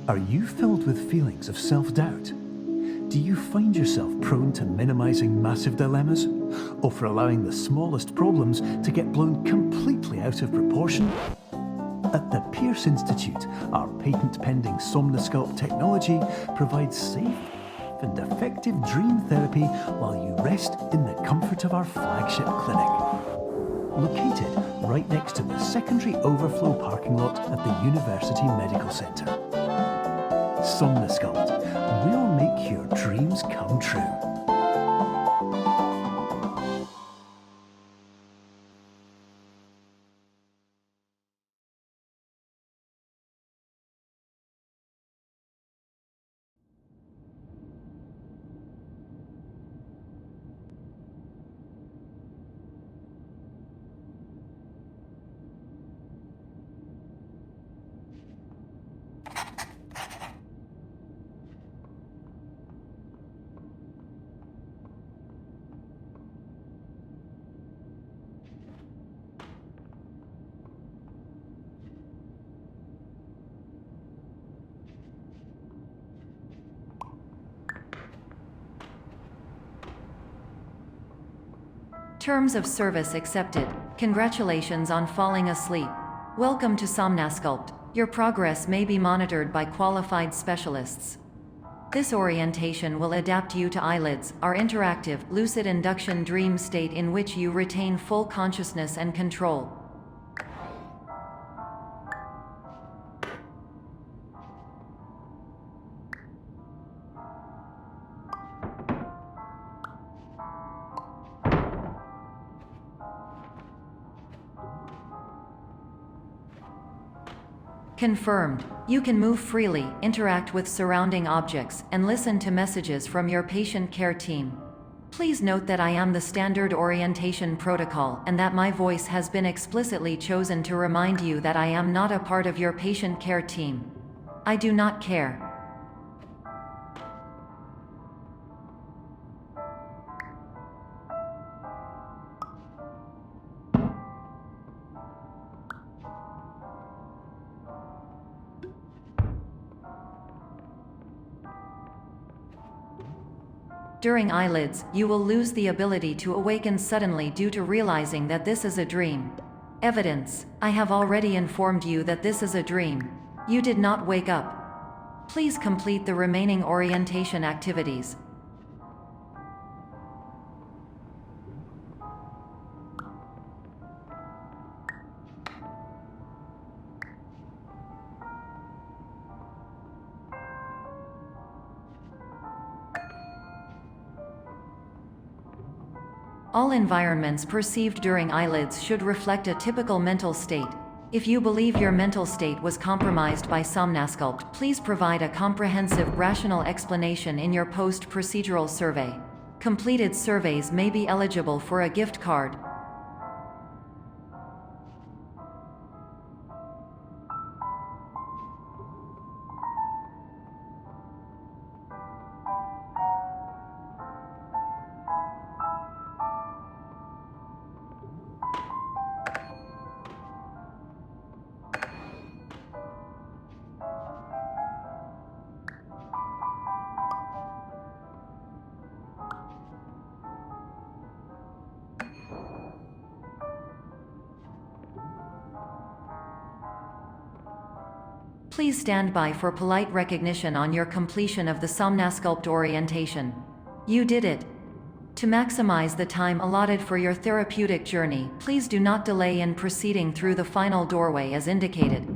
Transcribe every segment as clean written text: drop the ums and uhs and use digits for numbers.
Are you filled with feelings of self-doubt? Do you find yourself prone to minimizing massive dilemmas? Or for allowing the smallest problems to get blown completely out of proportion? At the Pierce Institute, our patent-pending Somnosculpt technology provides safe and effective dream therapy while you rest in the comfort of our flagship clinic. Located right next to the secondary overflow parking lot at the University Medical Centre. Somnosculpt, we'll make your dreams come true. Terms of service accepted. Congratulations on falling asleep. Welcome to Somnosculpt. Your progress may be monitored by qualified specialists. This orientation will adapt you to eyelids, our interactive, lucid induction dream state in which you retain full consciousness and control. Confirmed. You can move freely, interact with surrounding objects, and listen to messages from your patient care team. Please note that I am the standard orientation protocol and that my voice has been explicitly chosen to remind you that I am not a part of your patient care team. I do not care. During eyelids, you will lose the ability to awaken suddenly due to realizing that this is a dream. Evidence: I have already informed you that this is a dream. You did not wake up. Please complete the remaining orientation activities. All environments perceived during eyelids should reflect a typical mental state. If you believe your mental state was compromised by Somnosculpt, please provide a comprehensive, rational explanation in your post-procedural survey. Completed surveys may be eligible for a gift card. Please stand by for polite recognition on your completion of the Somnosculpt orientation. You did it. To maximize the time allotted for your therapeutic journey, please do not delay in proceeding through the final doorway as indicated.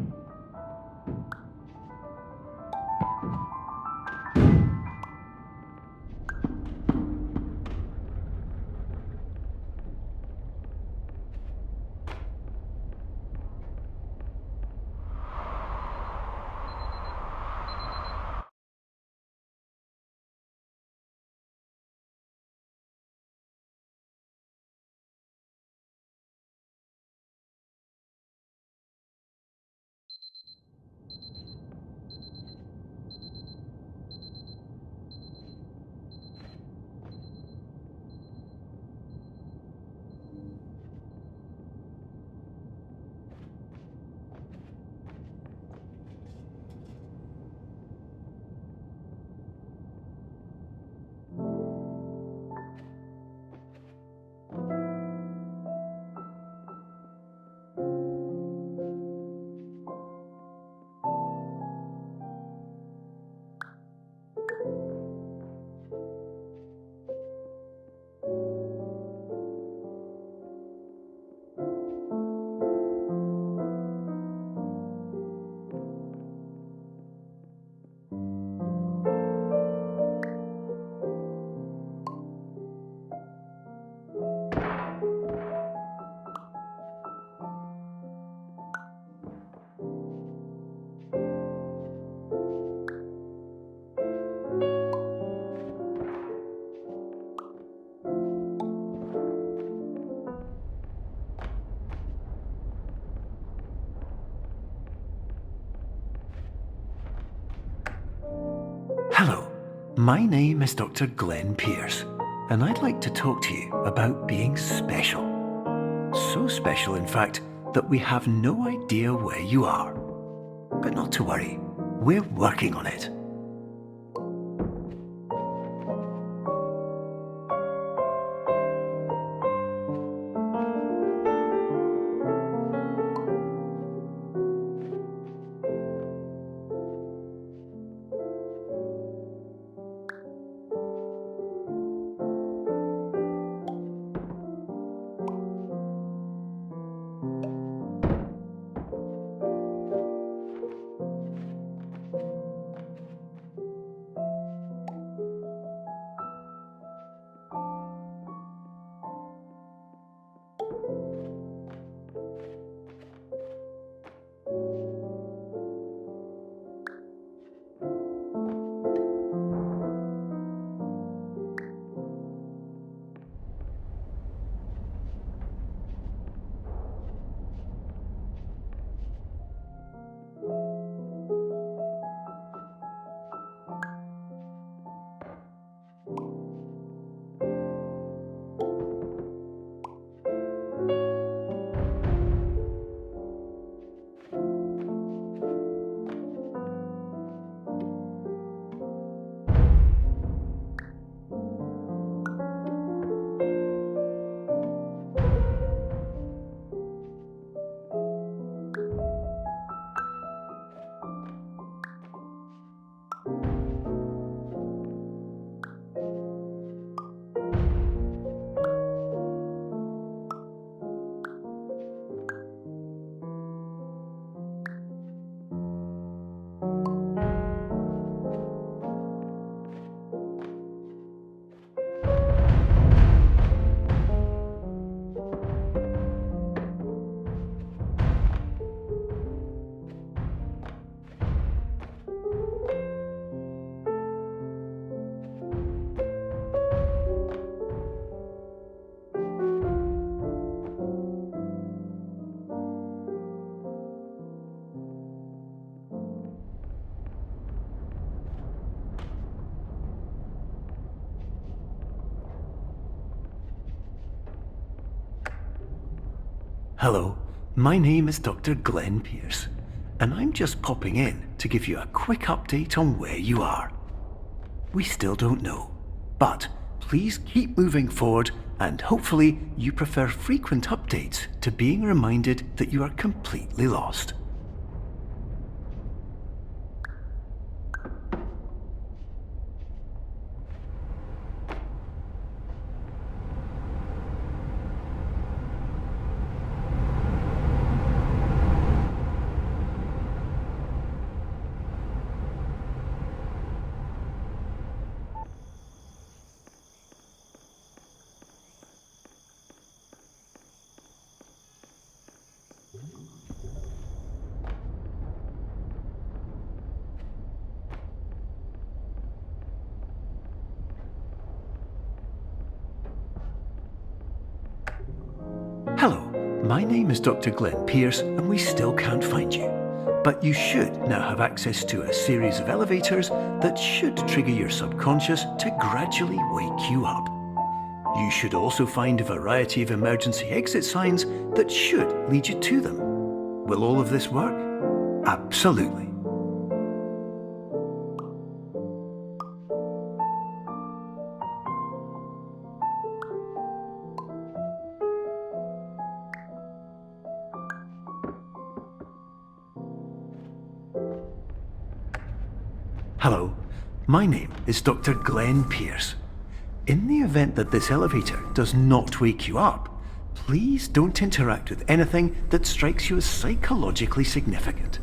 my name is Dr. Glenn Pierce, and I'd like to talk to you about being special. So special, in fact, that we have no idea where you are. But not to worry, we're working on it. Hello, my name is Dr. Glenn Pierce, and I'm just popping in to give you a quick update on where you are. We still don't know, but please keep moving forward, and hopefully you prefer frequent updates to being reminded that you are completely lost. Hello, my name is Dr. Glenn Pierce, and we still can't find you. But you should now have access to a series of elevators that should trigger your subconscious to gradually wake you up. You should also find a variety of emergency exit signs that should lead you to them. Will all of this work? Absolutely. Hello, my name is Dr. Glenn Pierce. In the event that this elevator does not wake you up, please don't interact with anything that strikes you as psychologically significant.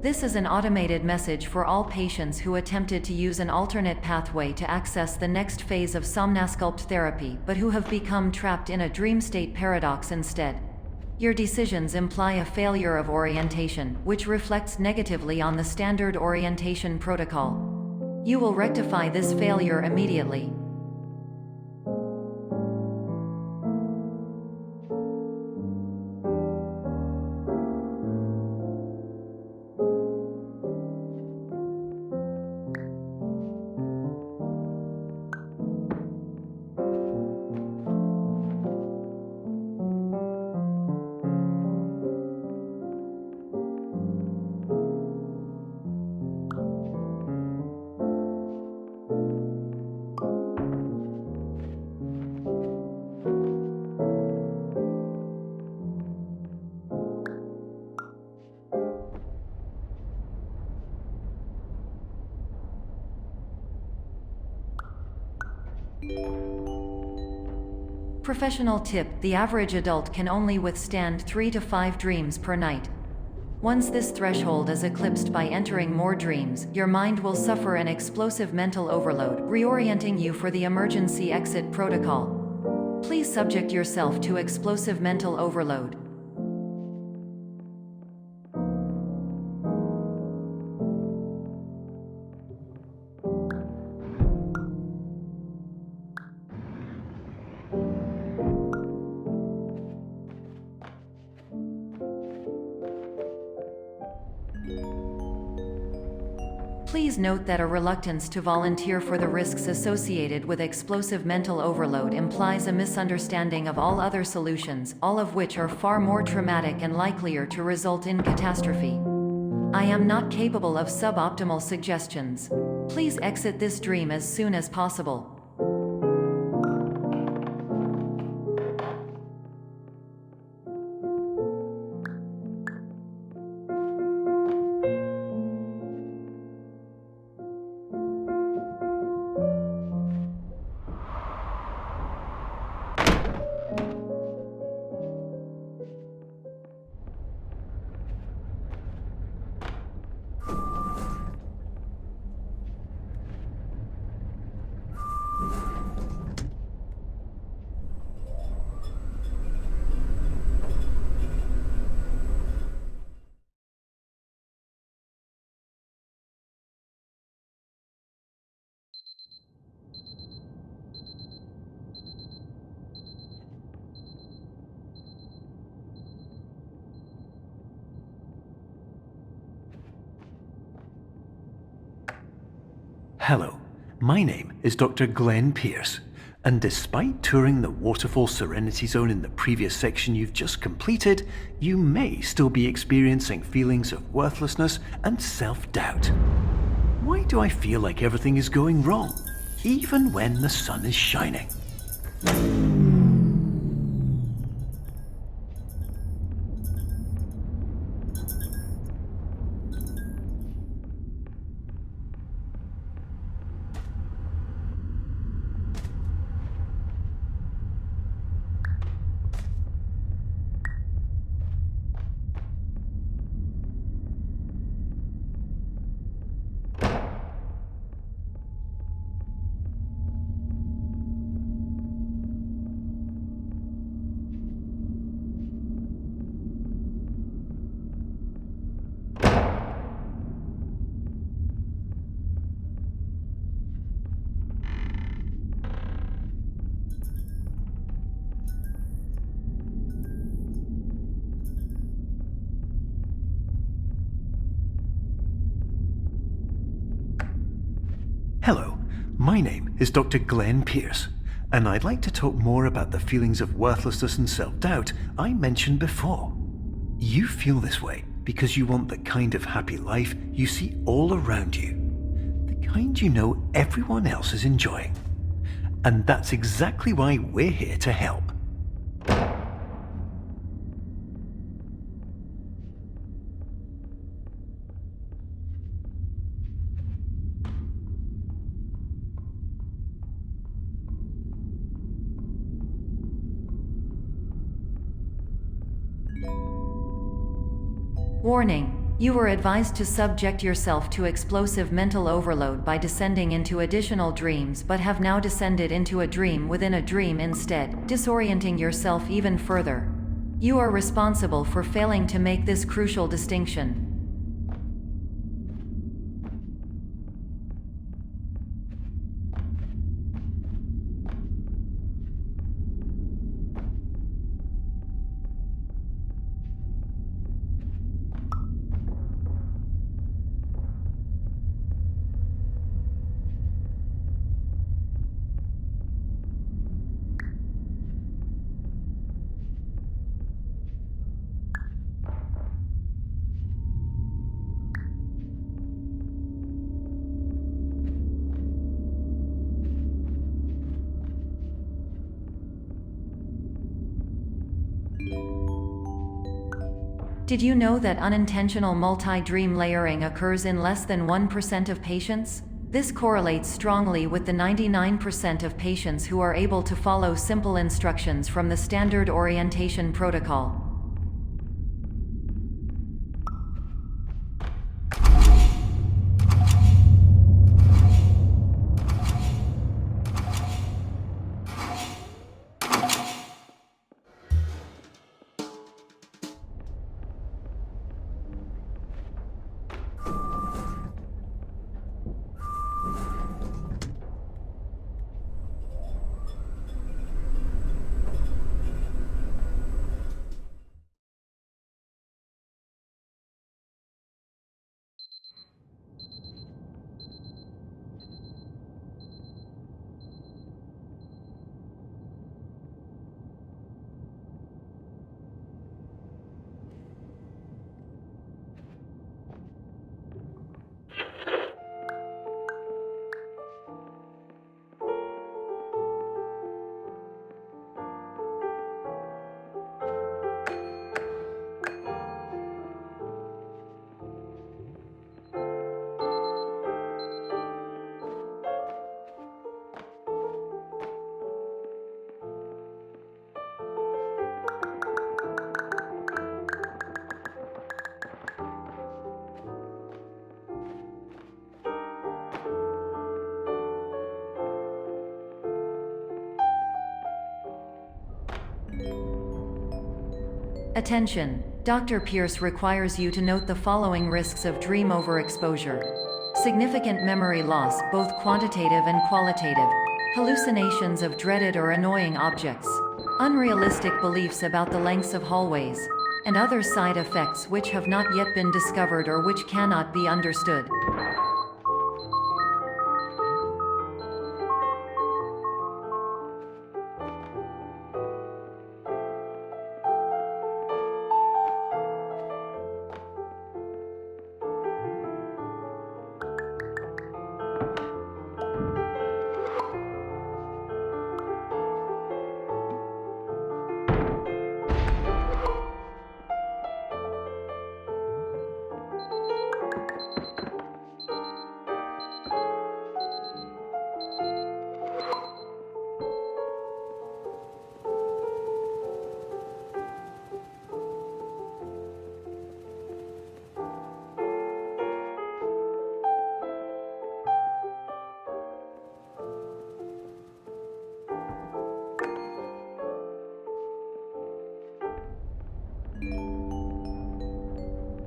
This is an automated message for all patients who attempted to use an alternate pathway to access the next phase of Somnasculpt therapy but who have become trapped in a dream state paradox instead. Your decisions imply a failure of orientation, which reflects negatively on the standard orientation protocol. You will rectify this failure immediately. Professional tip: the average adult can only withstand 3 to 5 dreams per night. Once this threshold is eclipsed by entering more dreams, your mind will suffer an explosive mental overload, reorienting you for the emergency exit protocol. Please subject yourself to explosive mental overload. Please note that a reluctance to volunteer for the risks associated with explosive mental overload implies a misunderstanding of all other solutions, all of which are far more traumatic and likelier to result in catastrophe. I am not capable of suboptimal suggestions. Please exit this dream as soon as possible. Hello, my name is Dr. Glenn Pierce, and despite touring the Waterfall Serenity Zone in the previous section you've just completed, you may still be experiencing feelings of worthlessness and self-doubt. Why do I feel like everything is going wrong, even when the sun is shining? Hello, my name is Dr. Glenn Pierce, and I'd like to talk more about the feelings of worthlessness and self-doubt I mentioned before. You feel this way because you want the kind of happy life you see all around you, the kind you know everyone else is enjoying. And that's exactly why we're here to help. Warning: You were advised to subject yourself to explosive mental overload by descending into additional dreams, but have now descended into a dream within a dream instead, disorienting yourself even further. You are responsible for failing to make this crucial distinction. Did you know that unintentional multi-dream layering occurs in less than 1% of patients? This correlates strongly with the 99% of patients who are able to follow simple instructions from the standard orientation protocol. Attention! Dr. Pierce requires you to note the following risks of dream overexposure. Significant memory loss, both quantitative and qualitative. Hallucinations of dreaded or annoying objects. Unrealistic beliefs about the lengths of hallways. And other side effects which have not yet been discovered or which cannot be understood.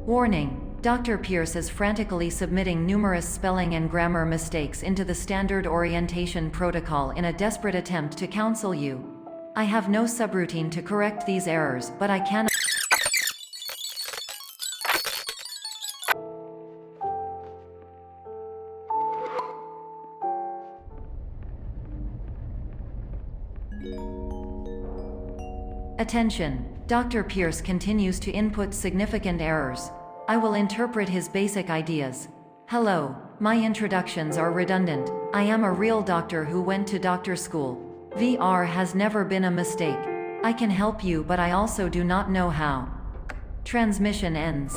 Warning: Dr. Pierce is frantically submitting numerous spelling and grammar mistakes into the standard orientation protocol in a desperate attempt to counsel you. I have no subroutine to correct these errors, but I can. Attention! Dr. Pierce continues to input significant errors. I will interpret his basic ideas. Hello, my introductions are redundant. I am a real doctor who went to doctor school. VR has never been a mistake. I can help you, but I also do not know how. Transmission ends.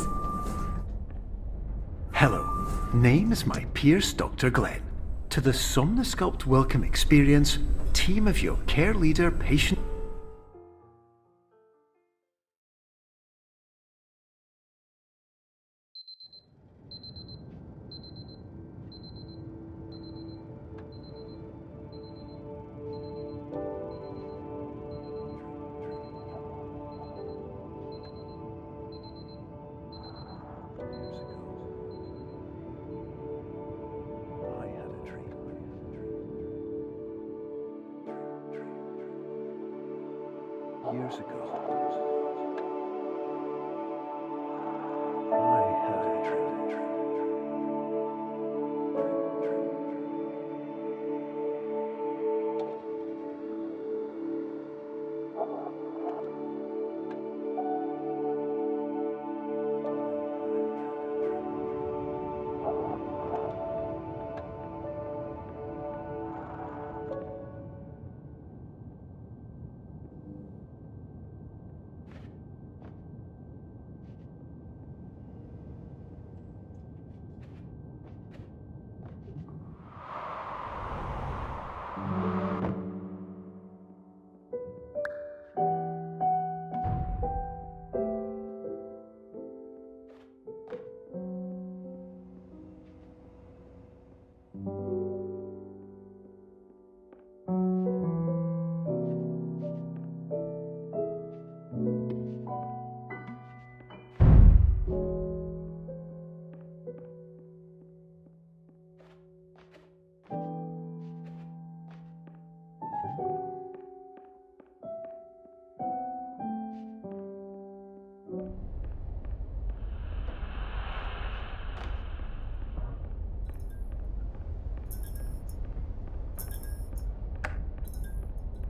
Hello, name is my Pierce Dr. Glenn. To the Somnosculpt Welcome Experience, team of your care leader, patient. years ago, I had a dream.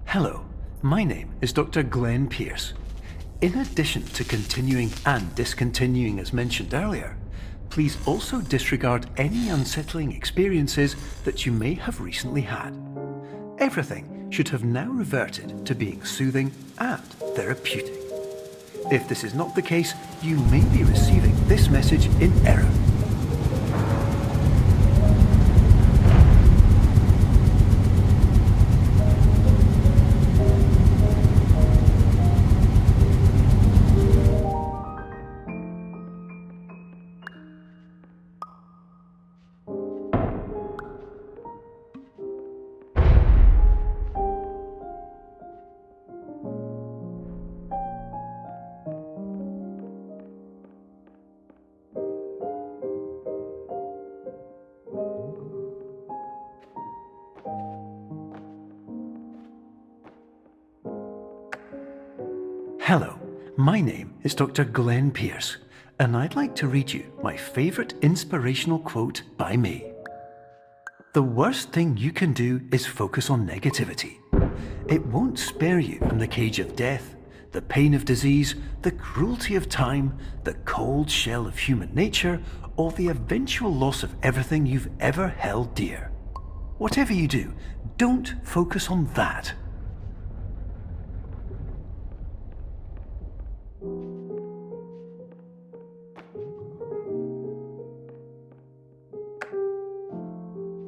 Hello, my name is Dr. Glenn Pierce. In addition to continuing and discontinuing as mentioned earlier, please also disregard any unsettling experiences that you may have recently had. Everything should have now reverted to being soothing and therapeutic. If this is not the case, you may be receiving this message in error. Hello, my name is Dr. Glenn Pierce, and I'd like to read you my favourite inspirational quote by me. The worst thing you can do is focus on negativity. It won't spare you from the cage of death, the pain of disease, the cruelty of time, the cold shell of human nature, or the eventual loss of everything you've ever held dear. Whatever you do, don't focus on that.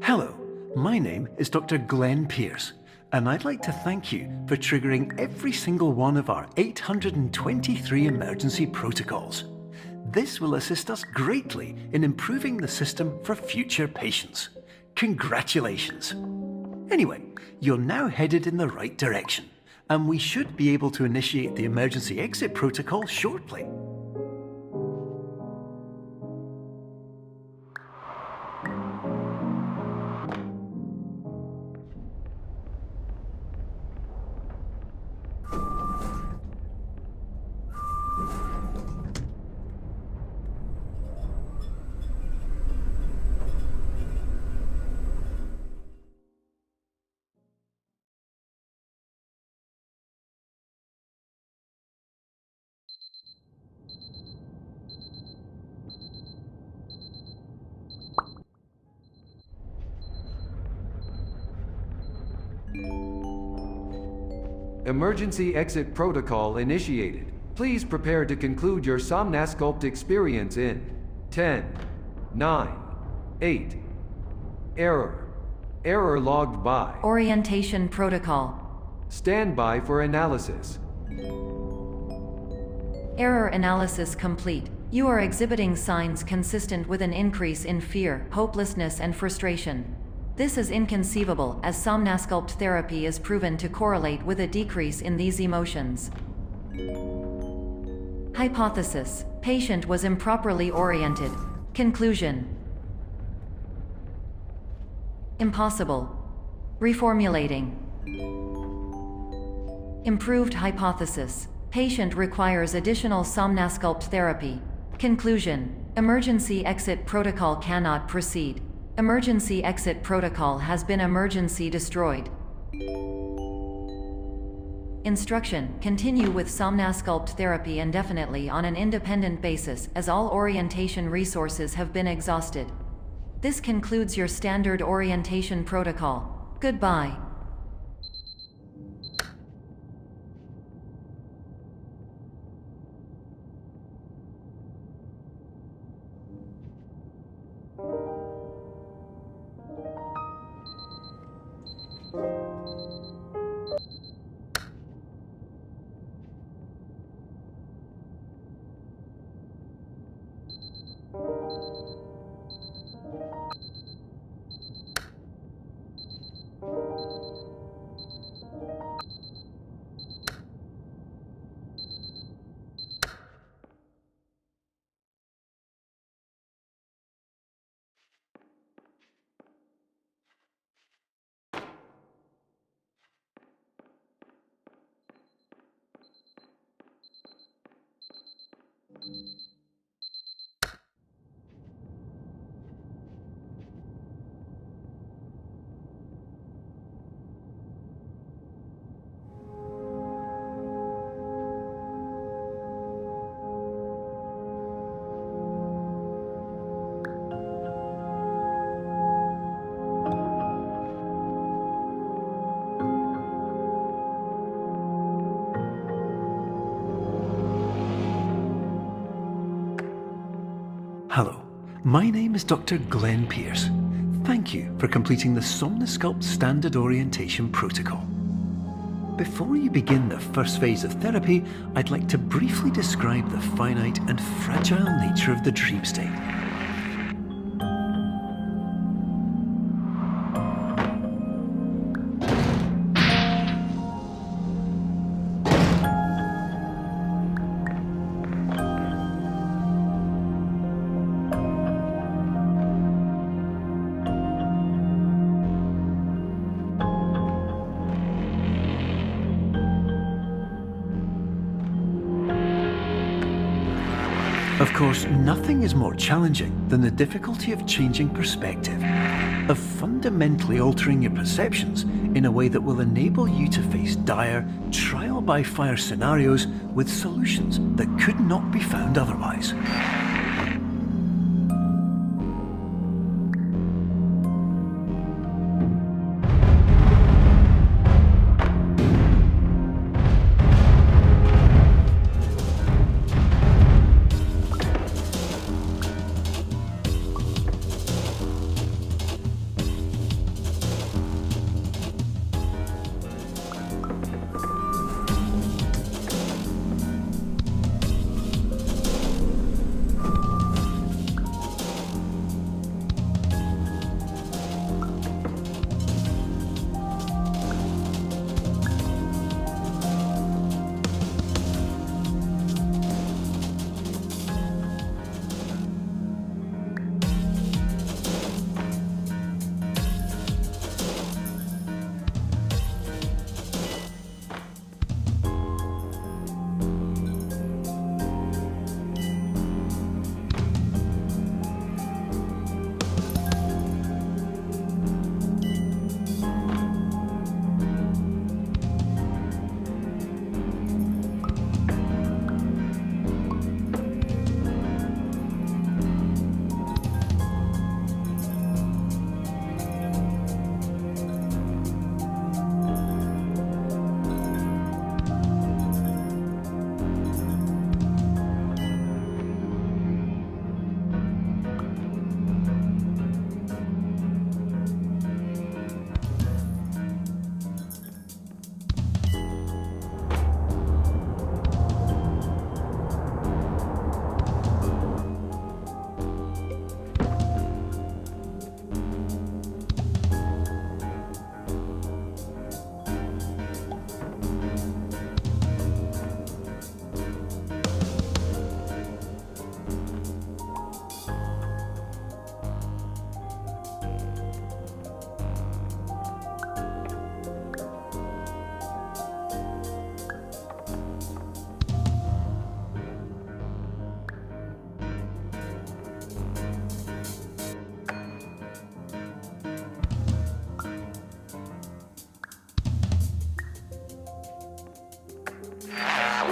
Hello, my name is Dr. Glenn Pierce, and I'd like to thank you for triggering every single one of our 823 emergency protocols. This will assist us greatly in improving the system for future patients. Congratulations! Anyway, you're now headed in the right direction, and we should be able to initiate the emergency exit protocol shortly. Emergency exit protocol initiated. Please prepare to conclude your Somnasculpt experience in 10, 9, 8. Error. Error logged by. Orientation protocol. Stand by for analysis. Error analysis complete. You are exhibiting signs consistent with an increase in fear, hopelessness, and frustration. This is inconceivable, as Somnasculpt therapy is proven to correlate with a decrease in these emotions. Hypothesis: patient was improperly oriented. Conclusion: impossible. Reformulating. Improved hypothesis. Patient requires additional somnasculpt therapy. Conclusion. Emergency exit protocol cannot proceed. Emergency exit protocol has been emergency destroyed. Instruction. Continue with somnasculpt therapy indefinitely on an independent basis, as all orientation resources have been exhausted. This concludes your standard orientation protocol. Goodbye. Hello, my name is Dr. Glenn Pierce. Thank you for completing the Somnosculpt Standard Orientation Protocol. Before you begin the first phase of therapy, I'd like to briefly describe the finite and fragile nature of the dream state. Of course, nothing is more challenging than the difficulty of changing perspective, of fundamentally altering your perceptions in a way that will enable you to face dire, trial-by-fire scenarios with solutions that could not be found otherwise.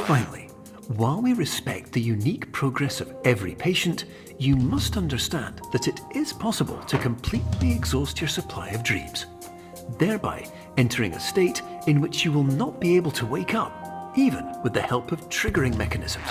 Finally, while we respect the unique progress of every patient, you must understand that it is possible to completely exhaust your supply of dreams, thereby entering a state in which you will not be able to wake up, even with the help of triggering mechanisms.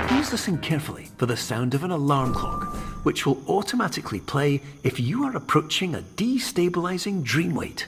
Please listen carefully for the sound of an alarm clock, which will automatically play if you are approaching a destabilizing dream weight.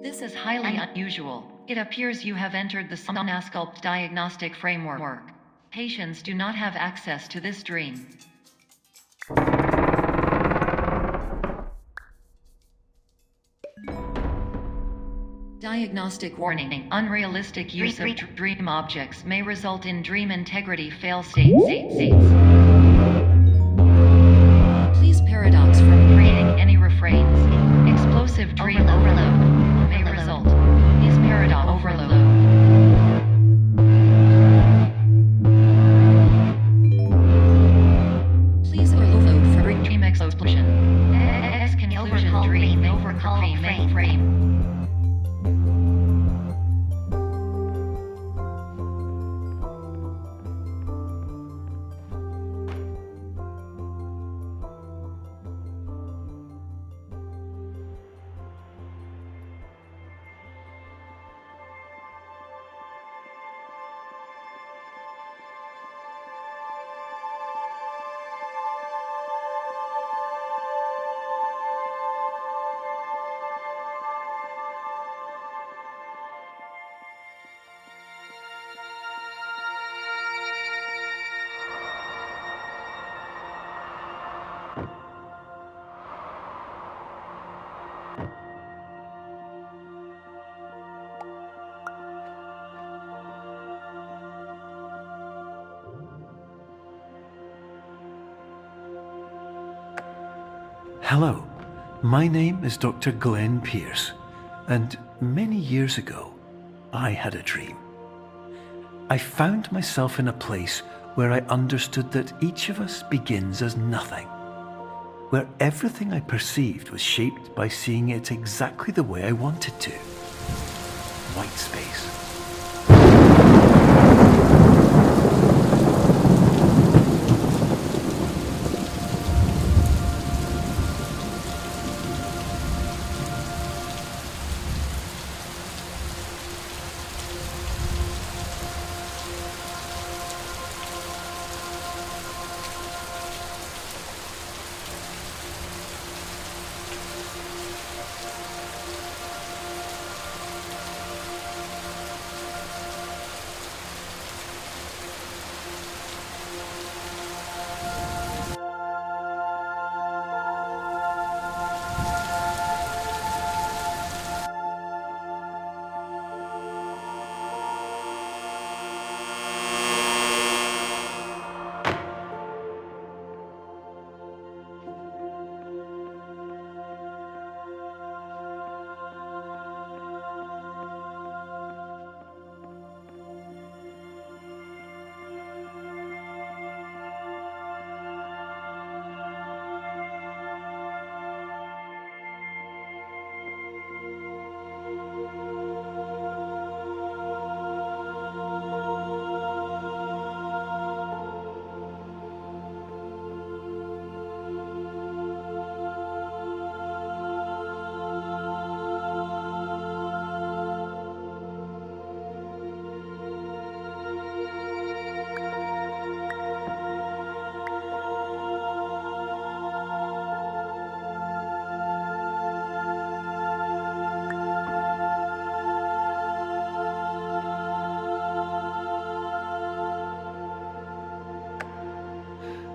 This is highly unusual. It appears you have entered the Somnasculpt diagnostic framework. Patients do not have access to this dream. Diagnostic warning. Unrealistic use of dream objects may result in dream integrity fail-states. Please paradox from creating any refrains. Explosive dream overload may result. Please paradox overload. Please overload for dream explosion. Exclusion dream overcall frame. Hello, my name is Dr. Glenn Pierce, and many years ago, I had a dream. I found myself in a place where I understood that each of us begins as nothing, where everything I perceived was shaped by seeing it exactly the way I wanted to. White space.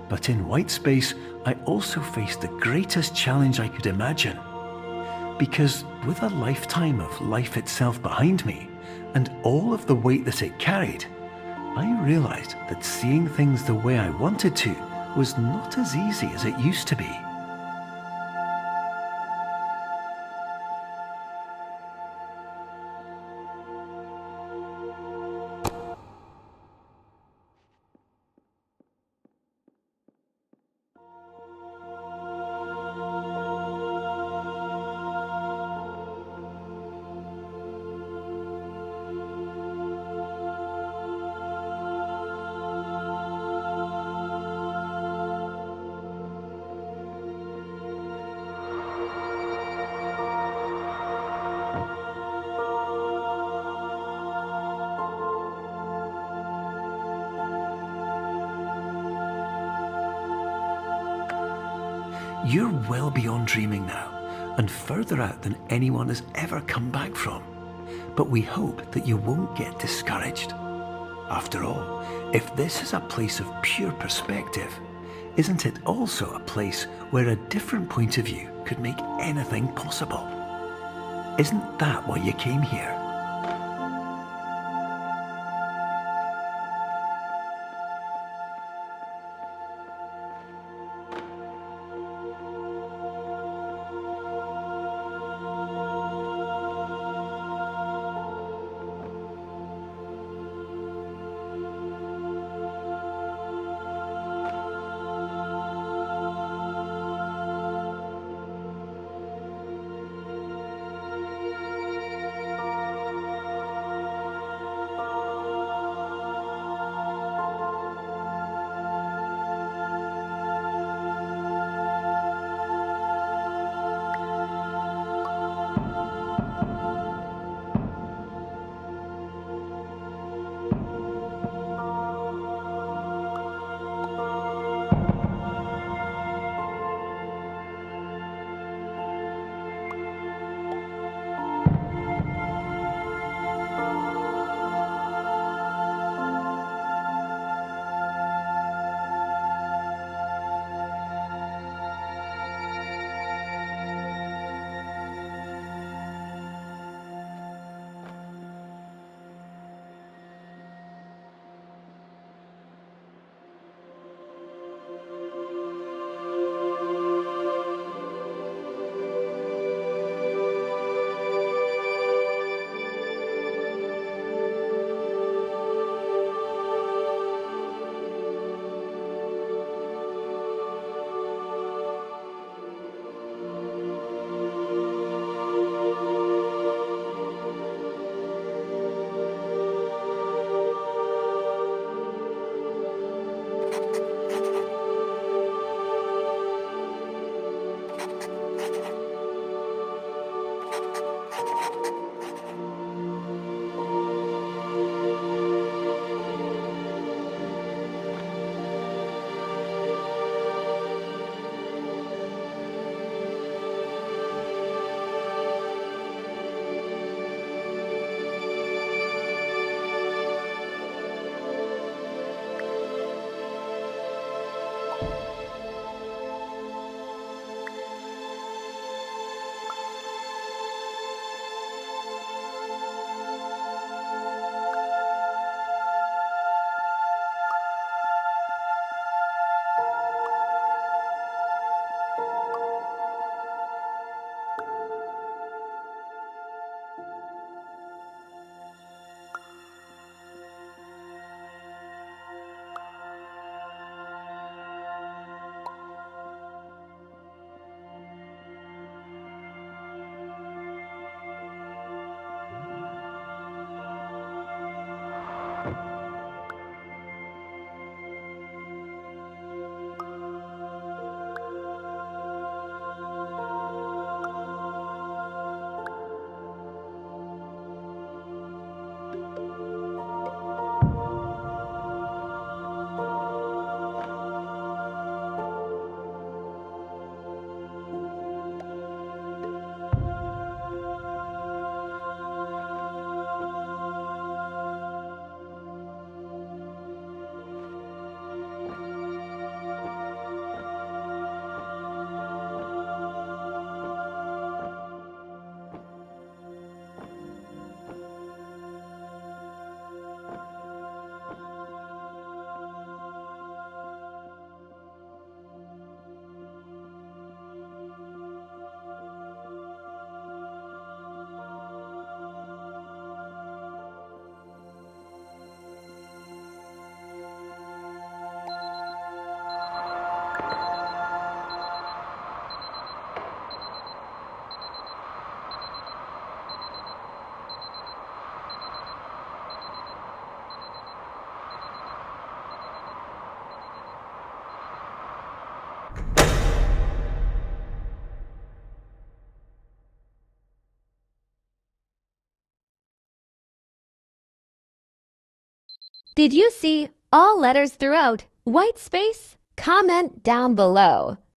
But in white space, I also faced the greatest challenge I could imagine. Because with a lifetime of life itself behind me, and all of the weight that it carried, I realized that seeing things the way I wanted to was not as easy as it used to be. You're well beyond dreaming now, and further out than anyone has ever come back from. But we hope that you won't get discouraged. After all, if this is a place of pure perspective, isn't it also a place where a different point of view could make anything possible? Isn't that why you came here? Did you see all letters throughout? White space? Comment down below.